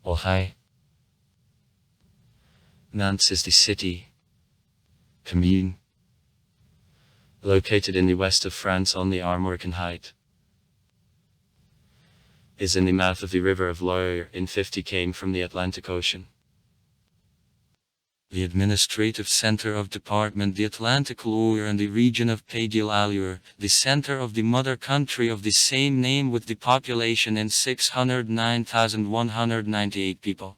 or high. Nantes is the city, commune, located in the west of France on the Armorican height. Is in the mouth of the river of Loire in 50 km from the Atlantic Ocean. The administrative center of department the Atlantic Loire and the region of Pays de l'Allure, the center of the mother country of the same name with the population in 609,198 people.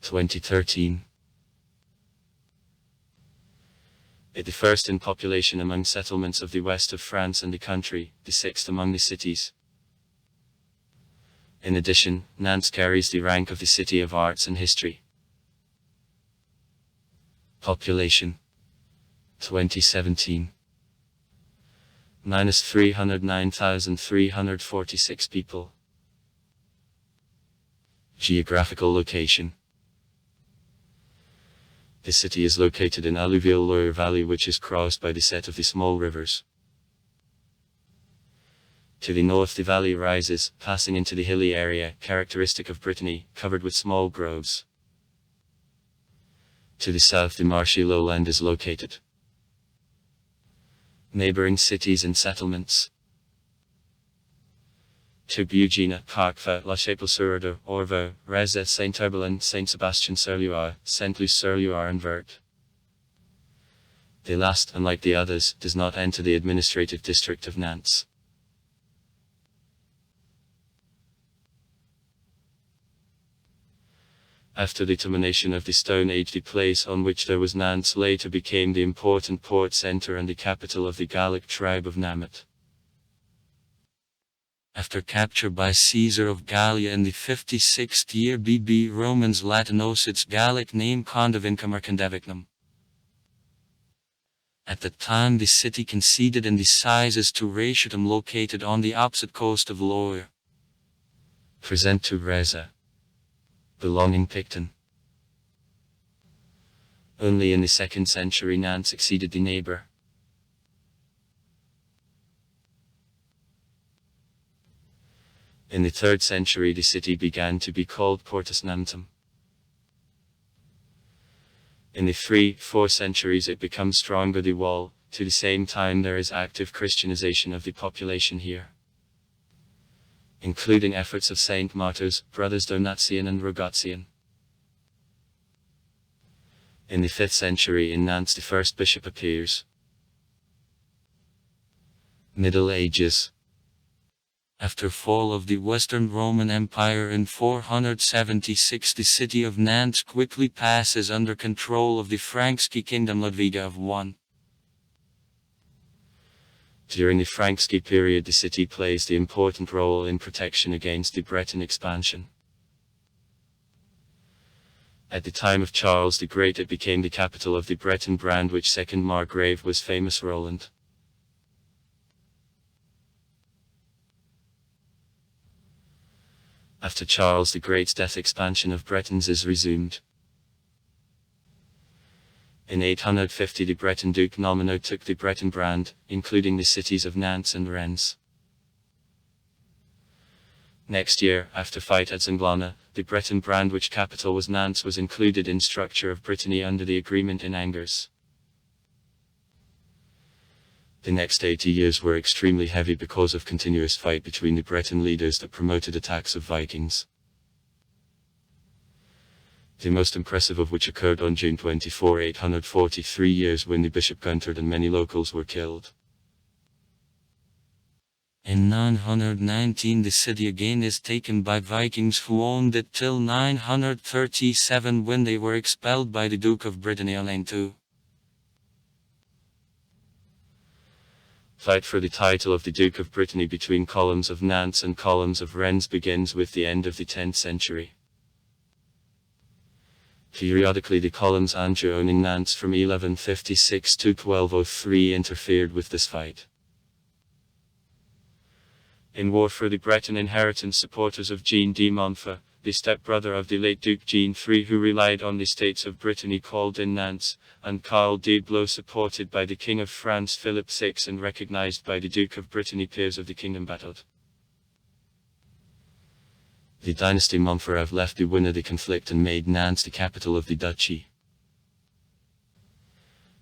2013. It the first in population among settlements of the west of France and the country, the sixth among the cities. In addition, Nantes carries the rank of the city of arts and history. Population 2017 -309,346 people. Geographical location. The city is located in alluvial Loire Valley, which is crossed by the set of the small rivers. To the north the valley rises, passing into the hilly area, characteristic of Brittany, covered with small groves. To the south the marshy lowland is located. Neighboring cities and settlements. Eugene, Parquefort, La Chapelle-sur-Erdre, Orvaux, Rezé, Saint-Herblain, Saint-Sébastien-sur-Loire, Saint-Luc-sur-Loire and Vert. The last, unlike the others, does not enter the administrative district of Nantes. After the termination of the Stone Age, the place on which there was Nantes later became the important port center and the capital of the Gallic tribe of Namut. After capture by Caesar of Gallia in the 56th year BB, Romans Latinos its Gallic name Condovincum or Condevignum. At the time the city conceded in the sizes to Ratiatum, located on the opposite coast of Loire. Present to Rezé. Belonging Picton. Only in the 2nd century Nantes succeeded the neighbor. In the 3rd century the city began to be called Portus Nantum. In the 3-4 centuries it becomes stronger the wall, to the same time there is active Christianization of the population here, including efforts of Saint Martyrs, Brothers Donatian and Rogatian. In the 5th century in Nantes the first bishop appears. Middle Ages. After fall of the Western Roman Empire in 476 the city of Nantes quickly passes under control of the Frankish kingdom Ludwiga of I. During the Frankish period the city plays the important role in protection against the Breton expansion. At the time of Charles the Great it became the capital of the Breton brand which second Margrave was famous Roland. After Charles the Great's death expansion of Bretons is resumed. In 850 the Breton Duke Nomino took the Breton brand, including the cities of Nantes and Rennes. Next year, after fight at Zenglana, the Breton brand which capital was Nantes was included in structure of Brittany under the agreement in Angers. The next 80 years were extremely heavy because of continuous fight between the Breton leaders that promoted attacks of Vikings. The most impressive of which occurred on June 24, 843 years when the bishop entered and many locals were killed. In 919 the city again is taken by Vikings who owned it till 937 when they were expelled by the Duke of Brittany Alain II. Fight for the title of the Duke of Brittany between columns of Nantes and columns of Rennes begins with the end of the 10th century. Periodically the columns Anjou owning Nantes from 1156 to 1203 interfered with this fight. In war for the Breton inheritance supporters of Jean de Montfort, the stepbrother of the late Duke Jean III who relied on the states of Brittany called in Nantes, and Karl de Blois supported by the King of France Philip VI and recognized by the Duke of Brittany peers of the kingdom battled. The dynasty Montferrat left the winner the conflict and made Nantes the capital of the duchy.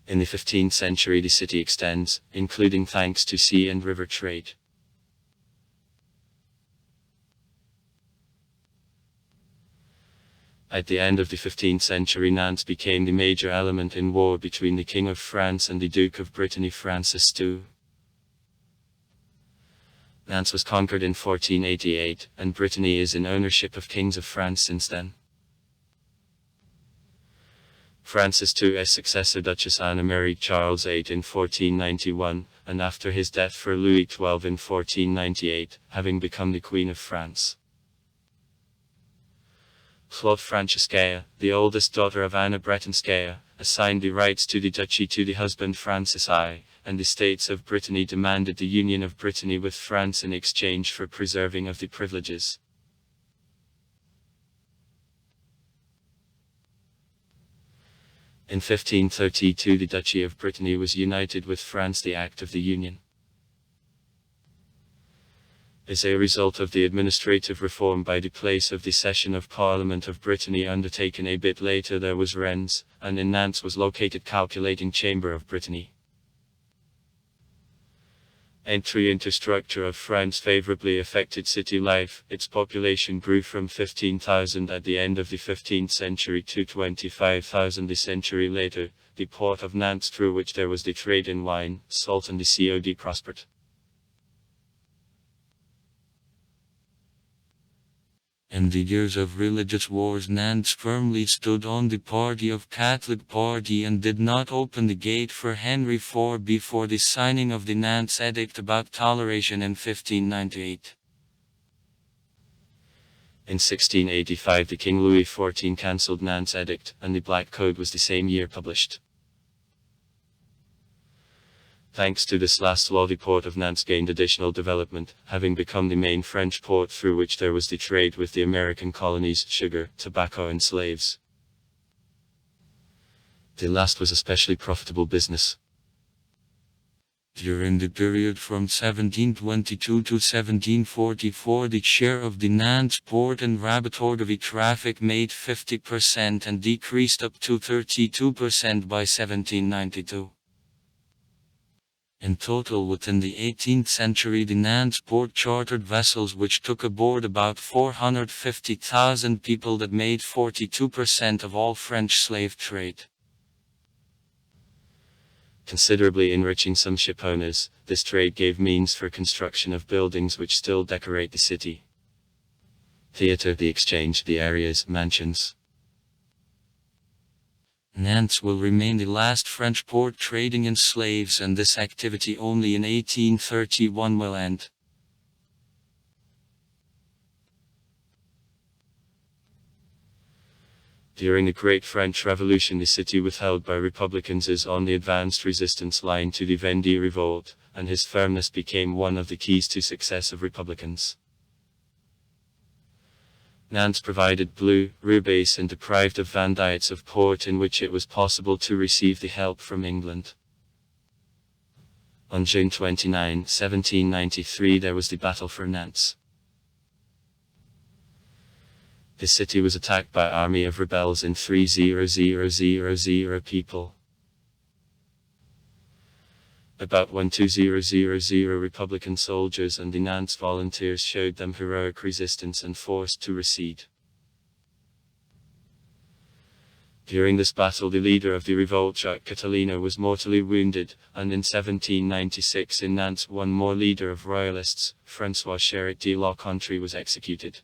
In the 15th century the city extends, including thanks to sea and river trade. At the end of the 15th century Nantes became the major element in war between the King of France and the Duke of Brittany Francis II. Nantes was conquered in 1488, and Brittany is in ownership of kings of France since then. Francis II's successor Duchess Anna married Charles VIII in 1491, and after his death for Louis XII in 1498, having become the Queen of France. Claude Franciscaia, the oldest daughter of Anna Bretonskaya, assigned the rights to the duchy to the husband Francis I, and the states of Brittany demanded the union of Brittany with France in exchange for preserving of the privileges. In 1532 the Duchy of Brittany was united with France, the Act of the Union. As a result of the administrative reform by the place of the session of Parliament of Brittany undertaken a bit later, there was Rennes, and in Nantes was located calculating chamber of Brittany. Entry into structure of France favorably affected city life. Its population grew from 15,000 at the end of the 15th century to 25,000 a century later. The port of Nantes, through which there was the trade in wine, salt and the COD, prospered. In the years of religious wars Nantes firmly stood on the party of Catholic party and did not open the gate for Henry IV before the signing of the Nantes Edict about toleration in 1598. In 1685 the King Louis XIV cancelled Nantes Edict, and the Black Code was the same year published. Thanks to this last law the port of Nantes gained additional development, having become the main French port through which there was the trade with the American colonies, sugar, tobacco and slaves. The last was especially profitable business. During the period from 1722 to 1744 the share of the Nantes port and Rabat-Orgevie traffic made 50% and decreased up to 32% by 1792. In total within the 18th century the Nantes port chartered vessels which took aboard about 450,000 people that made 42% of all French slave trade. Considerably enriching some shipowners, this trade gave means for construction of buildings which still decorate the city. Theatre, the exchange, the areas, mansions. Nantes will remain the last French port trading in slaves, and this activity only in 1831 will end. During the Great French Revolution the city withheld by Republicans is on the advanced resistance line to the Vendée revolt, and his firmness became one of the keys to success of Republicans. Nantes provided blue, rebase and deprived of Vendée of port in which it was possible to receive the help from England. On June 29, 1793 there was the Battle for Nantes. The city was attacked by army of rebels in 30,000 people. About 12,000 Republican soldiers and the Nantes volunteers showed them heroic resistance and forced to recede. During this battle the leader of the revolt Jacques Catalina was mortally wounded, and in 1796 in Nantes one more leader of royalists, François Chéric de la Contrée, was executed.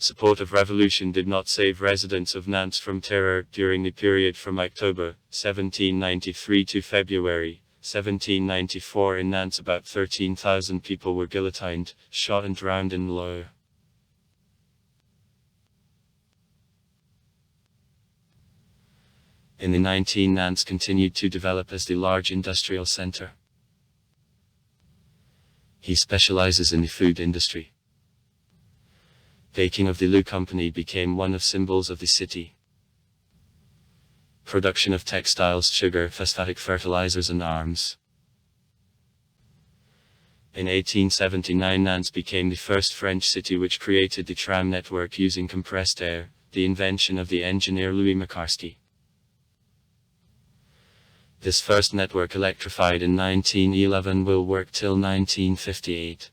Support of revolution did not save residents of Nantes from terror. During the period from October 1793 to February 1794 in Nantes about 13,000 people were guillotined, shot and drowned in Loire. In the 19th Nantes continued to develop as the large industrial center. He specializes in the food industry. Baking of the Lou Company became one of symbols of the city. Production of textiles, sugar, phosphatic fertilizers and arms. In 1879, Nantes became the first French city which created the tram network using compressed air, the invention of the engineer Louis Makarsky. This first network, electrified in 1911, will work till 1958.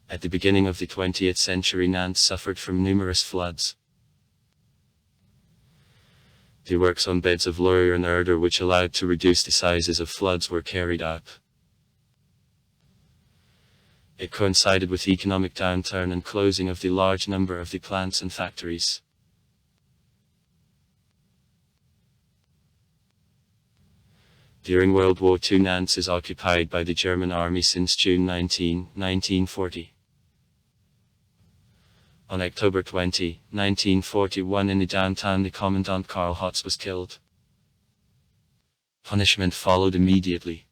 At the beginning of the 20th century, Nantes suffered from numerous floods. The works on beds of Loire and Erdre, which allowed to reduce the sizes of floods, were carried out. It coincided with economic downturn and closing of the large number of the plants and factories. During World War II, Nantes is occupied by the German army since June 19, 1940. On October 20, 1941, in the downtown, the Commandant Karl Hotz was killed. Punishment followed immediately.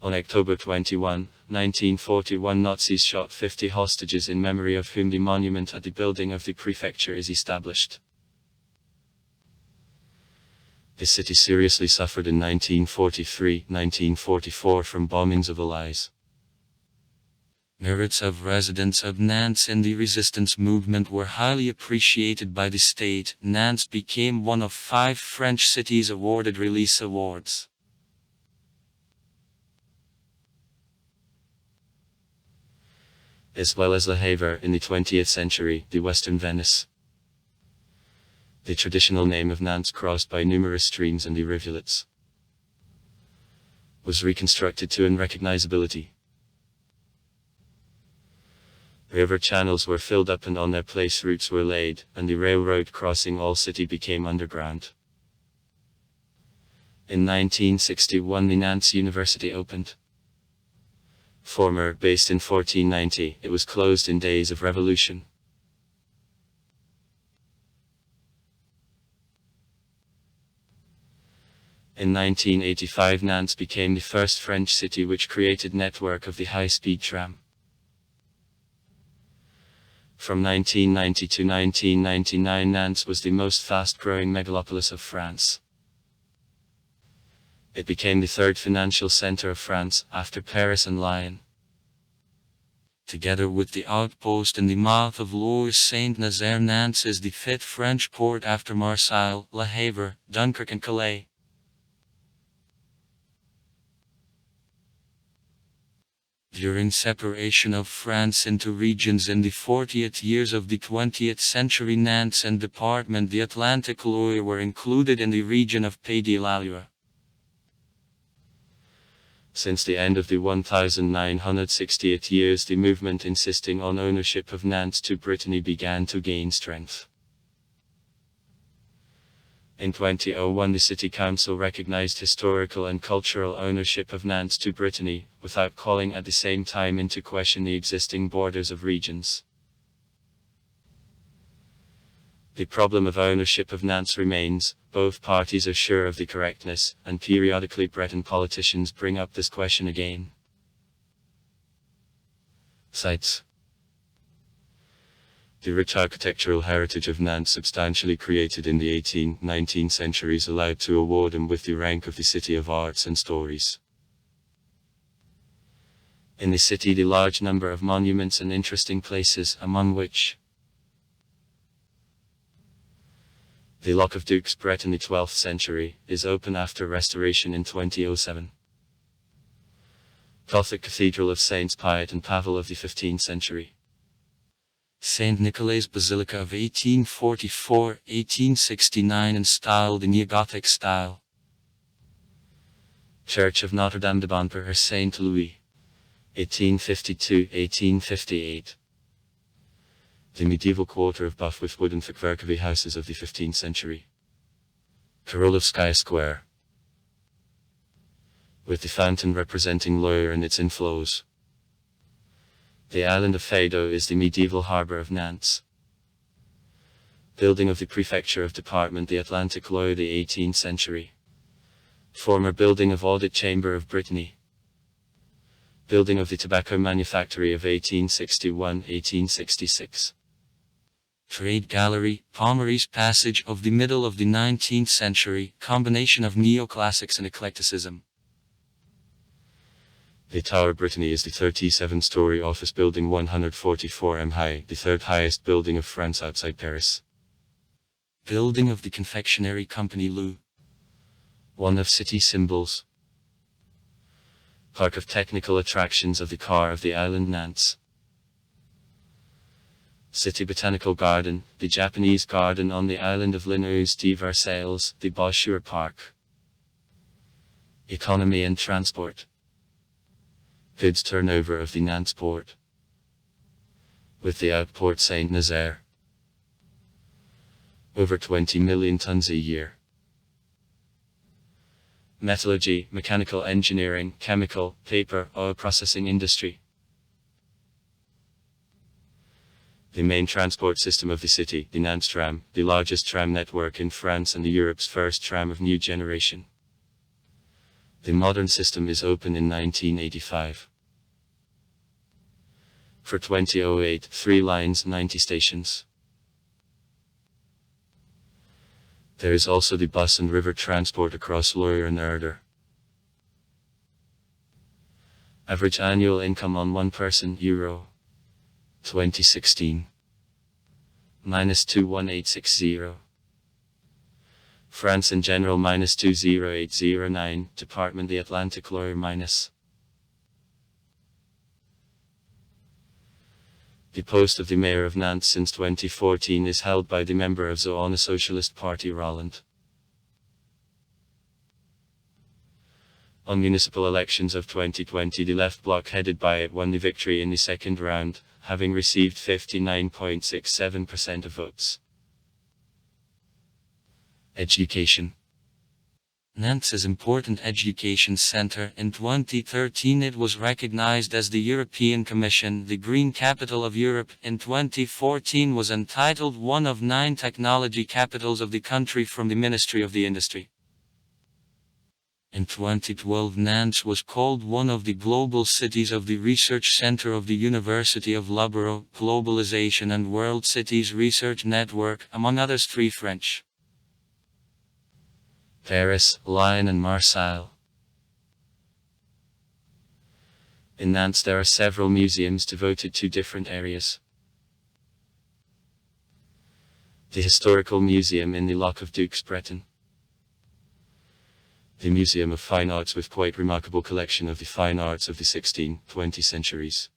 On October 21, 1941, Nazis shot 50 hostages, in memory of whom the monument at the building of the prefecture is established. The city seriously suffered in 1943-1944 from bombings of Allies. Merits of residents of Nantes in the resistance movement were highly appreciated by the state. Nantes became one of 5 French cities awarded Release Awards. As well as Le Havre in the 20th century, the Western Venice. The traditional name of Nantes, crossed by numerous streams and the rivulets, was reconstructed to unrecognizability. River channels were filled up and on their place routes were laid, and the railroad crossing all city became underground. In 1961, the Nantes University opened. Former based in 1490, it was closed in days of revolution. In 1985, Nantes became the first French city which created network of the high-speed tram. From 1990 to 1999, Nantes was the most fast-growing megalopolis of France. It became the 3rd financial center of France, after Paris and Lyon. Together with the outpost in the mouth of Loire Saint-Nazaire, Nantes is the 5th French port after Marseille, Le Havre, Dunkirk and Calais. During separation of France into regions in the 40th years of the 20th century, Nantes and Department the Atlantic Loire were included in the region of Pays de la Loire. Since the end of the 1960th years, the movement insisting on ownership of Nantes to Brittany began to gain strength. In 2001, the City Council recognized historical and cultural ownership of Nantes to Brittany, without calling at the same time into question the existing borders of regions. The problem of ownership of Nantes remains. Both parties are sure of the correctness, and periodically Breton politicians bring up this question again. Sites. The rich architectural heritage of Nantes, substantially created in the 18th, 19th centuries, allowed to award him with the rank of the City of Arts and Stories. In the city, the large number of monuments and interesting places, among which the Lock of Dukes Brett in the 12th century, is open after restoration in 2007. Gothic Cathedral of Saints Piet and Pavel of the 15th century. St. Nicolas Basilica of 1844-1869 and styled in Neo-Gothic style. Church of Notre-Dame de Bonpère Saint Louis, 1852-1858. The medieval quarter of buff with wooden thick houses of the 15th century. Korolovskaya Square, with the fountain representing Loire and its inflows. The island of Feydeau is the medieval harbour of Nantes. Building of the Prefecture of Department the Atlantic Loire, the 18th century. Former building of Audit Chamber of Brittany. Building of the Tobacco Manufactory of 1861-1866. Trade Gallery, Pommery's passage of the middle of the 19th century, combination of neoclassics and eclecticism. The Tower Brittany is the 37-story office building 144 m high, the third highest building of France outside Paris. Building of the confectionery company Lou. One of city symbols. Park of technical attractions of the car of the island Nantes. City Botanical Garden, the Japanese garden on the island of Linus de Versailles, the Boschuer Park. Economy and transport. Goods turnover of the Nantes port. With the outport Saint-Nazaire. Over 20 million tons a year. Metallurgy, mechanical engineering, chemical, paper, oil processing industry. The main transport system of the city, the Nantes tram, the largest tram network in France and Europe's first tram of new generation. The modern system is opened in 1985. For 2008, 3 lines, 90 stations. There is also the bus and river transport across Loire and Erdre. Average annual income on one person, Euro. 2016. -21860. France in general -20809, Department the Atlantic Loire -. The post of the mayor of Nantes since 2014 is held by the member of the Socialist Party Roland. On municipal elections of 2020, the left bloc headed by it won the victory in the second round, having received 59.67% of votes. Education. Nantes is important education center. In 2013 it was recognized as the European Commission, the Green Capital of Europe. In 2014 was entitled one of 9 technology capitals of the country from the Ministry of the Industry. In 2012 Nantes was called one of the global cities of the Research Center of the University of Loughborough, Globalization and World Cities Research Network, among others 3 French. Paris, Lyon and Marseille. In Nantes there are several museums devoted to different areas. The Historical Museum in the Loch of Dukes Breton. The Museum of Fine Arts with quite remarkable collection of the fine arts of the 16th, 20th centuries.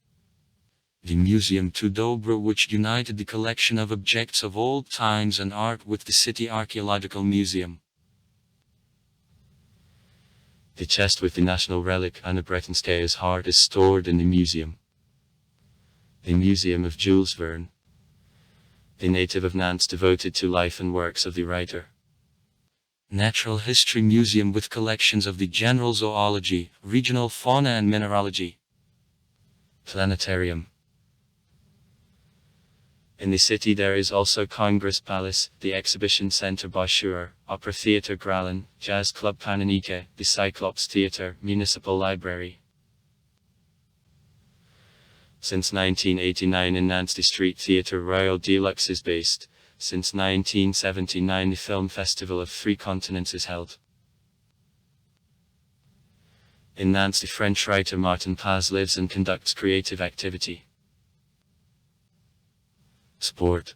The Museum to Dobre, which united the collection of objects of old times and art with the City Archaeological Museum. The chest with the national relic Anna Bretonskaya's heart is stored in the museum. The Museum of Jules Verne. The native of Nantes devoted to life and works of the writer. Natural History Museum with collections of the general zoology, regional fauna and mineralogy. Planetarium. In the city there is also Congress Palace, the Exhibition Center Boschuer, Opera Theatre Gralin, Jazz Club Panenike, the Cyclops Theatre, Municipal Library. Since 1989 in Nantes the Street Theatre Royal Deluxe is based. Since 1979 the Film Festival of 3 Continents is held. In Nantes the French writer Martin Paz lives and conducts creative activity. Sport.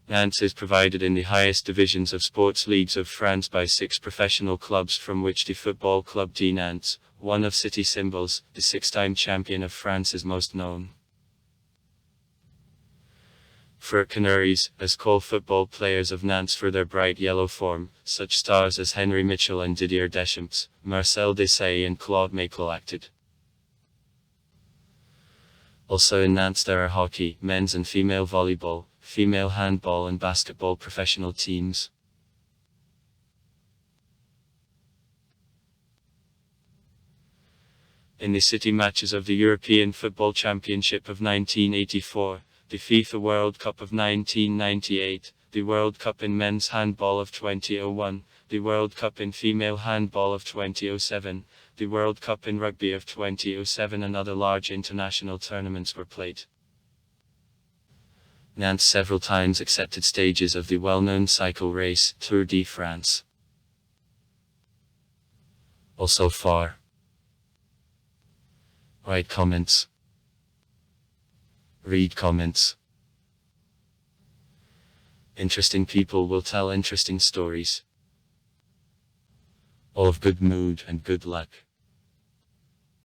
Nantes is provided in the highest divisions of sports leagues of France by 6 professional clubs, from which the Football Club de Nantes, one of city symbols, the 6-time champion of France, is most known. For Canaries, as call football players of Nantes for their bright yellow form, such stars as Henry Mitchell and Didier Deschamps, Marcel Desailly and Claude Makel acted. Also in Nantes there are hockey, men's and female volleyball, female handball and basketball professional teams. In the city matches of the European Football Championship of 1984, the FIFA World Cup of 1998, the World Cup in men's handball of 2001, the World Cup in female handball of 2007, the World Cup in rugby of 2007 and other large international tournaments were played. Nantes several times accepted stages of the well-known cycle race, Tour de France. Also far. Write comments. Read comments. Interesting people will tell interesting stories. All of good mood and good luck.